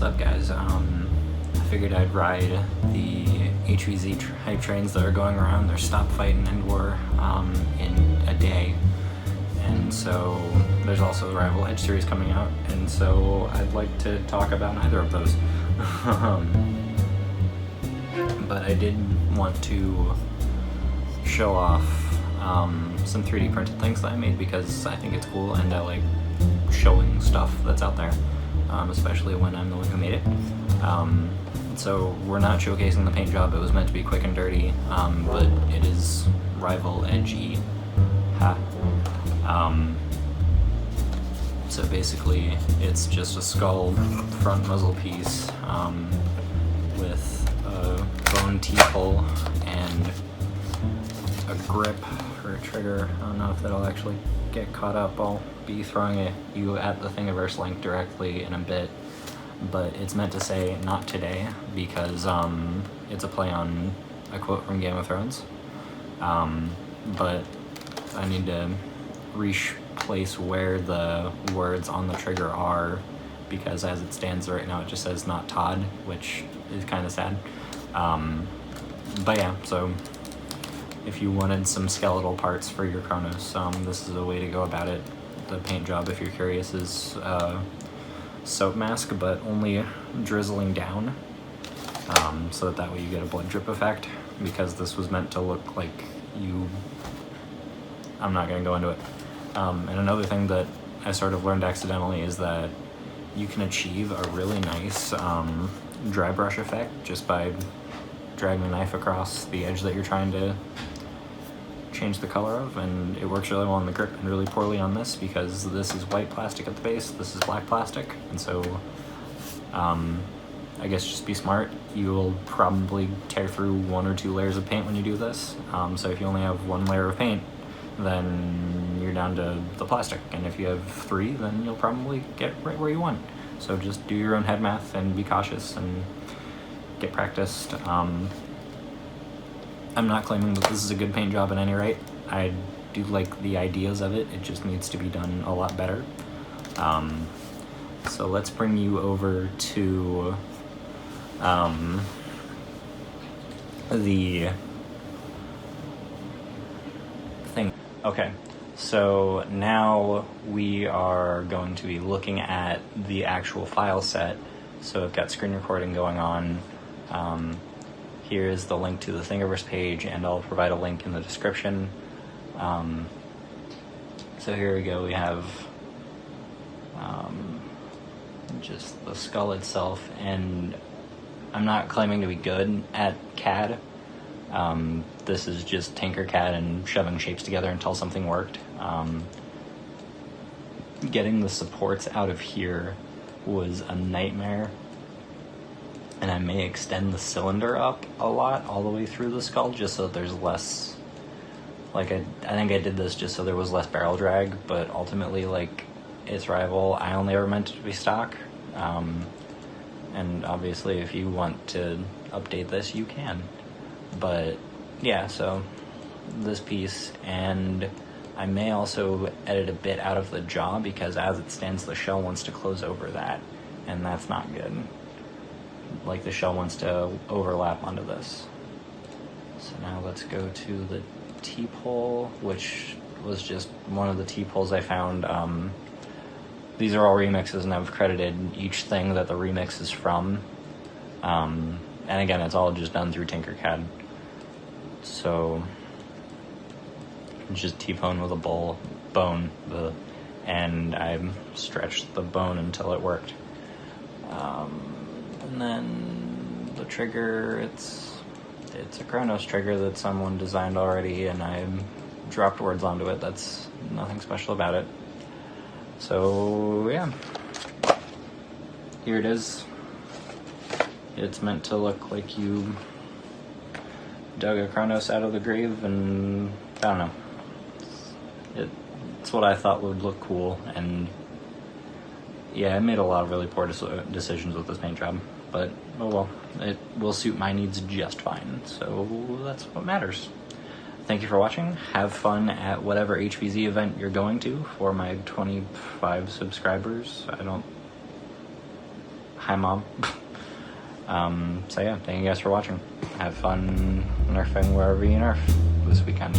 up, guys? I figured I'd ride the HVZ hype trains that are going around. They're Stop Fight and End War in a day. And so there's also the Rival Edge series coming out, and so I'd like to talk about neither of those. But I did want to show off some 3D printed things that I made because I think it's cool and I like showing stuff that's out there, especially when I'm the one who made it. So we're not showcasing the paint job. It was meant to be quick and dirty, but it is Rival Edgy. Ha. So basically it's just a skull front muzzle piece with a bone T-hole and a grip or a trigger. I don't know if that'll actually get caught up. I'll be throwing you at the Thingiverse link directly in a bit, but it's meant to say not today because it's a play on a quote from Game of Thrones, but I need to replace where the words on the trigger are because as it stands right now it just says not Todd, which is kind of sad. But yeah, so if you wanted some skeletal parts for your Kronos, this is a way to go about it. The paint job, if you're curious, is soap mask, but only drizzling down, so that way you get a blood drip effect, because this was meant to look like you... I'm not going to go into it. And another thing that I sort of learned accidentally is that you can achieve a really nice dry brush effect just by dragging a knife across the edge that you're trying to change the color of, and it works really well on the grip and really poorly on this because this is white plastic at the base, this is black plastic, and so I guess just be smart. You'll probably tear through 1 or 2 layers of paint when you do this, so if you only have 1 layer of paint, then you're down to the plastic, and if you have 3, then you'll probably get right where you want. So just do your own head math and be cautious and get practiced. I'm not claiming that this is a good paint job at any rate. I do like the ideas of it, it just needs to be done a lot better. So let's bring you over to the thing. Okay, so now we are going to be looking at the actual file set. So I've got screen recording going on. Here's the link to the Thingiverse page, and I'll provide a link in the description. So here we go, we have just the skull itself, and I'm not claiming to be good at CAD. This is just Tinkercad and shoving shapes together until something worked. Getting the supports out of here was a nightmare. And I may extend the cylinder up a lot all the way through the skull just so there's less, like I think I did this just so there was less barrel drag, but ultimately, like, it's Rival. I only ever meant it to be stock, and obviously if you want to update this you can, but yeah, so this piece, and I may also edit a bit out of the jaw because as it stands the shell wants to close over that, and that's not good. Like, the shell wants to overlap onto this. So now let's go to the T-pole, which was just one of the T-poles I found. These are all remixes, and I've credited each thing that the remix is from. And again, it's all just done through Tinkercad. So just T-bone with a bone, and I stretched the bone until it worked. And then the trigger, it's a Kronos trigger that someone designed already, and I dropped words onto it. That's nothing special about it. So yeah, here it is. It's meant to look like you dug a Kronos out of the grave, and I don't know. It's what I thought would look cool, and yeah, I made a lot of really poor decisions with this paint job, but oh well, it will suit my needs just fine, so that's what matters. Thank you for watching. Have fun at whatever HVZ event you're going to for my 25 subscribers. Hi, Mom. So yeah, thank you guys for watching. Have fun nerfing wherever you nerf this weekend.